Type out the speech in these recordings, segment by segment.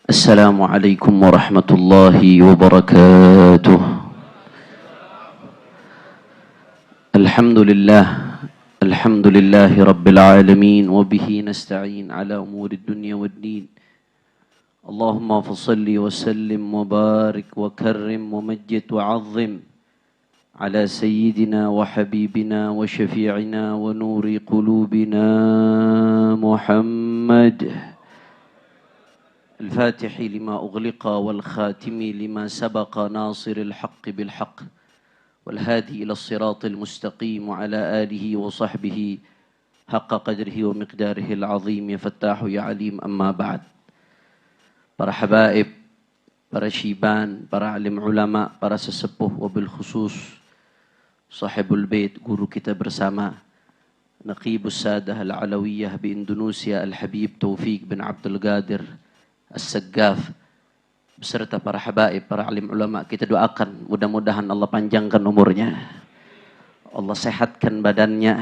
السلام عليكم ورحمة الله وبركاته. الحمد لله رب العالمين وبه نستعين على أمور الدنيا والدين. اللهم فصل وسلم وبارك وكرم ومجد وعظم على سيدنا وحبيبنا وشفيعنا ونور قلوبنا محمد الفاتح لما أغلق والخاتم لما سبق ناصر الحق بالحق والهادي إلى الصراط المستقيم وعلى آله وصحبه حق قدره ومقداره العظيم يا فتاح يا عليم. أما بعد. Para habaib, para syiban, para alim ulama, para sesepuh, wabil khusus sahibul bait, guru kita bersama, Naqibus Sadah Al-Alawiyah di Indonesia Al-Habib Taufik bin Abdul Qadir As-Saggaf, beserta para habaib, para alim ulama, kita doakan mudah-mudahan Allah panjangkan umurnya, Allah sehatkan badannya,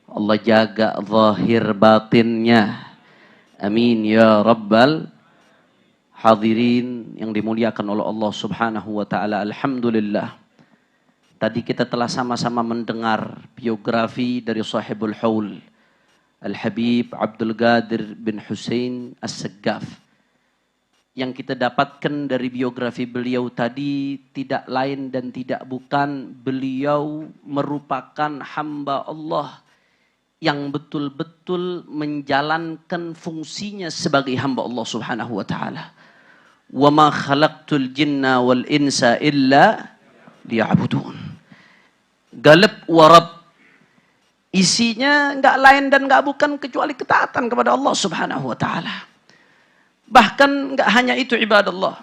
Allah jaga zahir batinnya, amin ya rabbal hadirin yang dimuliakan oleh Allah subhanahu wa ta'ala. Alhamdulillah, tadi kita telah sama-sama mendengar biografi dari sahibul haul Al-Habib Abdul Qadir bin Husain As-Saggaf. Yang kita dapatkan dari biografi beliau tadi tidak lain dan tidak bukan, beliau merupakan hamba Allah yang betul-betul menjalankan fungsinya sebagai hamba Allah subhanahu wa ta'ala. Wa ma khalaqtul jinna wal insa illa liya'budun. Galab warab, isinya enggak lain dan enggak bukan kecuali ketaatan kepada Allah subhanahu wa ta'ala. Bahkan enggak hanya itu ibadallah,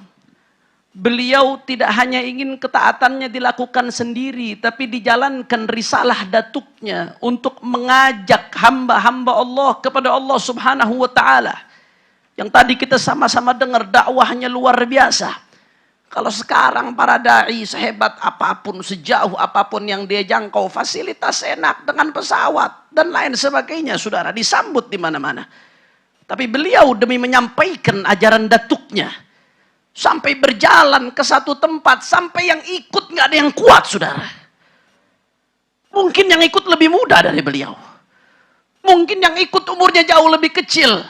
beliau tidak hanya ingin ketaatannya dilakukan sendiri, tapi dijalankan risalah datuknya untuk mengajak hamba-hamba Allah kepada Allah subhanahu wa ta'ala. Yang tadi kita sama-sama dengar dakwahnya luar biasa. Kalau sekarang para da'i sehebat apapun, sejauh apapun yang dia jangkau, fasilitas enak dengan pesawat dan lain sebagainya, saudara, disambut di mana-mana. Tapi beliau demi menyampaikan ajaran datuknya, sampai berjalan ke satu tempat, sampai yang ikut nggak ada yang kuat, saudara. Mungkin yang ikut lebih muda dari beliau. Mungkin yang ikut umurnya jauh lebih kecil.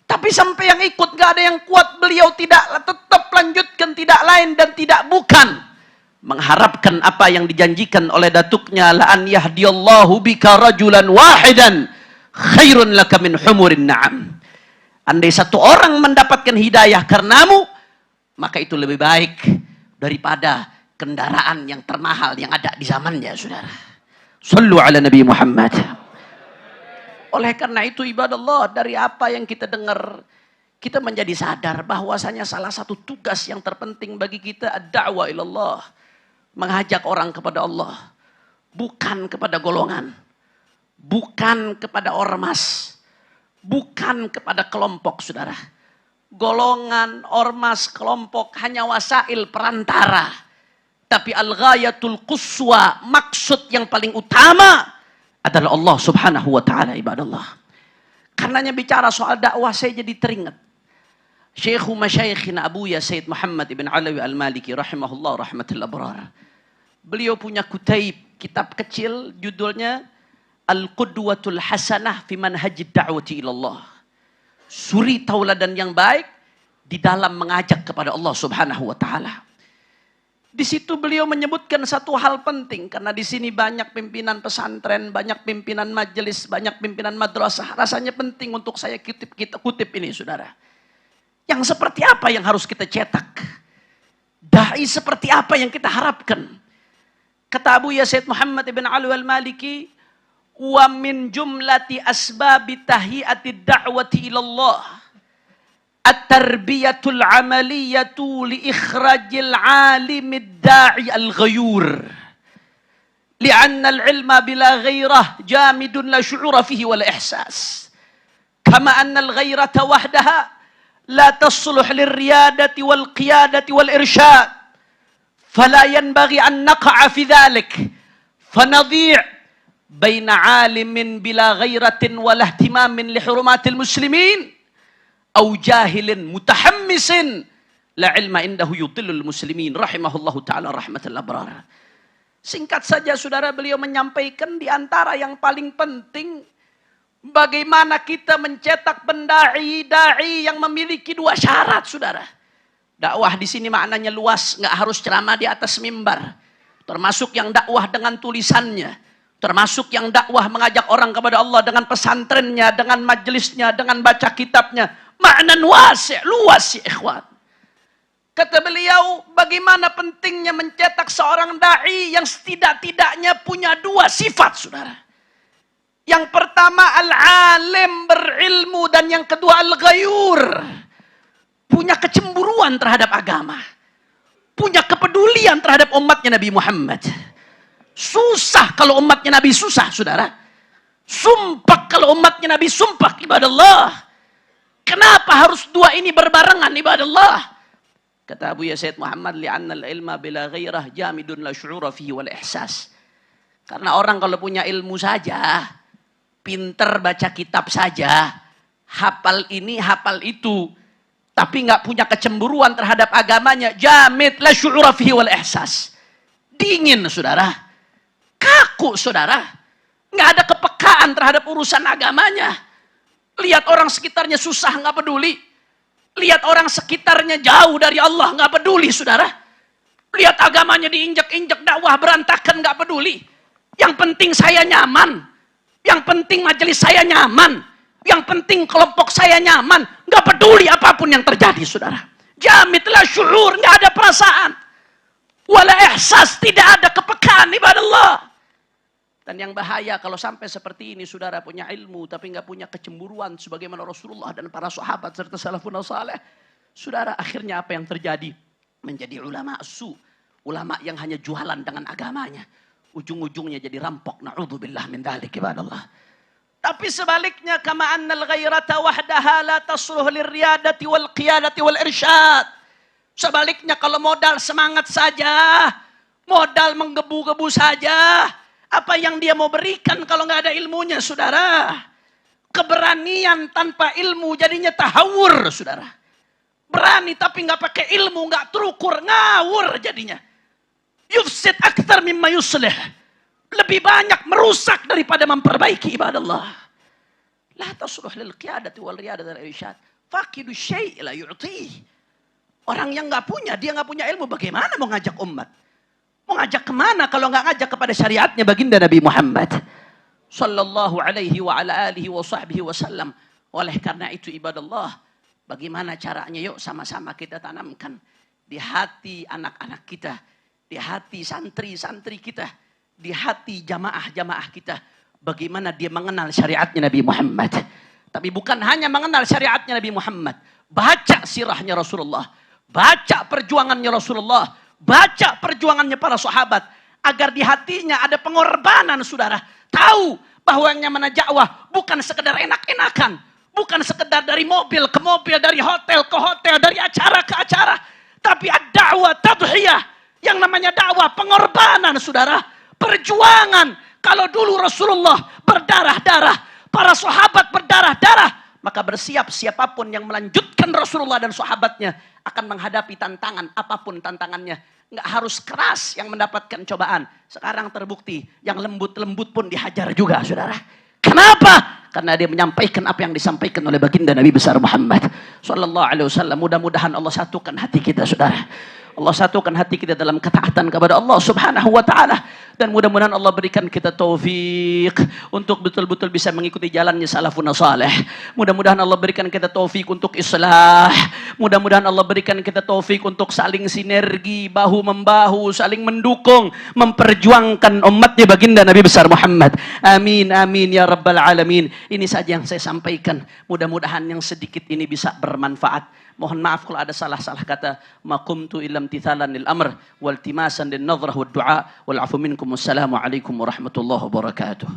Tapi sampai yang ikut nggak ada yang kuat, beliau tidak tetap lanjutkan, tidak lain dan tidak bukan mengharapkan apa yang dijanjikan oleh datuknya, la an yahdiyallahu bika rajulan wahidan khairun laka min humurin na'am. Andai satu orang mendapatkan hidayah karenamu, maka itu lebih baik daripada kendaraan yang termahal yang ada di zamannya, saudara. Sallu ala Nabi Muhammad. Oleh karena itu ibadallah, dari apa yang kita dengar, kita menjadi sadar bahwasanya salah satu tugas yang terpenting bagi kita ad-da'wah ilallah, mengajak orang kepada Allah, bukan kepada golongan, bukan kepada ormas, bukan kepada kelompok, saudara. Golongan, ormas, kelompok hanya wasail perantara. Tapi al-ghayatul quswa, maksud yang paling utama adalah Allah subhanahu wa ta'ala, ibadallah. Karenanya bicara soal dakwah, saya jadi teringat Syekhu Masyaikhina Abuya Sayyid Muhammad ibn Alawi Al-Maliki rahimahullah rahmatul abrar. Beliau punya kutaib, kitab kecil, judulnya Al-Qudwatul Hasanah fi manhajid da'wati ilallah. Suri tauladan yang baik di dalam mengajak kepada Allah subhanahu wa ta'ala. Di situ beliau menyebutkan satu hal penting, karena di sini banyak pimpinan pesantren, banyak pimpinan majelis, banyak pimpinan madrasah. Rasanya penting untuk saya kutip ini, saudara. Yang seperti apa yang harus kita cetak? Dai seperti apa yang kita harapkan? Kata Abuya Sayyid Muhammad ibn Alawi Al-Maliki, wa min jumlati asbabi tahiyati da'wati ilallah at-tarbiyatul amaliyatu li ikhrajil alimid da'i al-ghayur li'anna al-ilma bila ghairah jamidun la syu'ura fihi wala ihsas kama anna al-ghairata wahdaha la tasluh lirriyadati wal qiyadati wal irsyad fala yanbaghi an naqa'a fi dhalik fanadhi' baina alimin bila ghairatin wala ihtimamin li hurumatil muslimin au jahilin mutahammisin la ilma indahu yudillul muslimin rahimahullahu taala rahmatul abrar. Singkat saja saudara, beliau menyampaikan di antara yang paling penting bagaimana kita mencetak pendai-dai yang memiliki dua syarat, saudara. Dakwah di sini maknanya luas, nggak harus ceramah di atas mimbar. Termasuk yang dakwah dengan tulisannya, termasuk yang dakwah mengajak orang kepada Allah dengan pesantrennya, dengan majelisnya, dengan baca kitabnya. Makna wasi', luas ya ikhwan. Kata beliau, bagaimana pentingnya mencetak seorang da'i yang setidak-tidaknya punya dua sifat, saudara. Yang pertama al-alim, berilmu, dan yang kedua al-ghayur, punya kecemburuan terhadap agama, punya kepedulian terhadap umatnya Nabi Muhammad. Susah kalau umatnya Nabi susah, saudara. Sumpah kalau umatnya Nabi sumpah, ibadallah. Kenapa harus dua ini berbarengan, ibadallah? Kata Abu Yazid Muhammad, li'anna al-ilma bila ghairah jamidun la syu'ura fihi wal ihsas. Karena orang kalau punya ilmu saja, pinter baca kitab saja, hafal ini, hafal itu, tapi nggak punya kecemburuan terhadap agamanya, jamid la syu'ura fihi wal ihsas. Dingin, saudara. Kaku, saudara. Nggak ada kepekaan terhadap urusan agamanya. Lihat orang sekitarnya susah, nggak peduli. Lihat orang sekitarnya jauh dari Allah, nggak peduli, saudara. Lihat agamanya diinjak-injak, dakwah berantakan, nggak peduli. Yang penting saya nyaman. Yang penting majelis saya nyaman. Yang penting kelompok saya nyaman. Nggak peduli apapun yang terjadi, saudara. Jamitlah syu'ur, nggak ada perasaan. Wala ihsas, tidak ada kepekaan, ibadallah. Dan yang bahaya kalau sampai seperti ini, saudara punya ilmu tapi nggak punya kecemburuan sebagaimana Rasulullah dan para sahabat serta salafun saleh. Saudara, akhirnya apa yang terjadi? Menjadi ulama su, ulama yang hanya jualan dengan agamanya. Ujung-ujungnya jadi rampok. Na'udzubillah min dzalik, ibadallah. Tapi sebaliknya, kama annal ghairata wahdaha la tasluh lirriyadati wal qiyadati wal irsyad. Sebaliknya, kalau modal semangat saja, modal menggebu-gebu saja, apa yang dia mau berikan kalau nggak ada ilmunya, saudara? Keberanian tanpa ilmu jadinya tahawur, saudara. Berani tapi nggak pakai ilmu, nggak terukur, ngawur jadinya. Yufsid akthar mimma yuslih. Lebih banyak merusak daripada memperbaiki, ibadallah. La tasluh lil qiyadati wal riyadati wal irsyad. Faqidu syai' la yu'tih. Orang yang nggak punya, dia nggak punya ilmu, bagaimana mau ngajak umat? Mau ngajak kemana kalau nggak ngajak kepada syariatnya baginda Nabi Muhammad sallallahu alaihi wa ala alihi wa sahbihi wasallam. Oleh karena itu, ibadallah, bagaimana caranya? Yuk sama-sama kita tanamkan di hati anak-anak kita, di hati santri-santri kita, di hati jamaah-jamaah kita, bagaimana dia mengenal syariatnya Nabi Muhammad. Tapi bukan hanya mengenal syariatnya Nabi Muhammad, baca sirahnya Rasulullah, baca perjuangannya Rasulullah, baca perjuangannya para sahabat, agar di hatinya ada pengorbanan, saudara. Tahu bahwa yang namanya dakwah bukan sekedar enak-enakan, bukan sekedar dari mobil ke mobil, dari hotel ke hotel, dari acara ke acara, tapi ad-da'wah tadhiyah. Yang namanya dakwah pengorbanan, saudara, perjuangan. Kalau dulu Rasulullah berdarah-darah, para sahabat berdarah-darah, maka bersiap siapapun yang melanjutkan Rasulullah dan sahabatnya akan menghadapi tantangan, apapun tantangannya. Nggak harus keras yang mendapatkan cobaan. Sekarang terbukti, yang lembut-lembut pun dihajar juga, saudara. Kenapa? Karena dia menyampaikan apa yang disampaikan oleh baginda Nabi besar Muhammad sallallahu alaihi wasallam. Mudah-mudahan Allah satukan hati kita, saudara. Allah satukan hati kita dalam ketaatan kepada Allah subhanahu wa ta'ala. Dan mudah-mudahan Allah berikan kita taufik untuk betul-betul bisa mengikuti jalannya salafun salih. Mudah-mudahan Allah berikan kita taufik untuk islah. Mudah-mudahan Allah berikan kita taufik untuk saling sinergi, bahu-membahu, saling mendukung, memperjuangkan umatnya baginda Nabi besar Muhammad. Amin, amin ya rabbal alamin. Ini saja yang saya sampaikan. Mudah-mudahan yang sedikit ini bisa bermanfaat. Mohon maaf kalau ada salah-salah kata. Ma qumtu illa imtithalan lil amr wal timasan lin nadhrah wad du'a wal afu minkum. Wassalamu alaikum warahmatullahi wabarakatuh.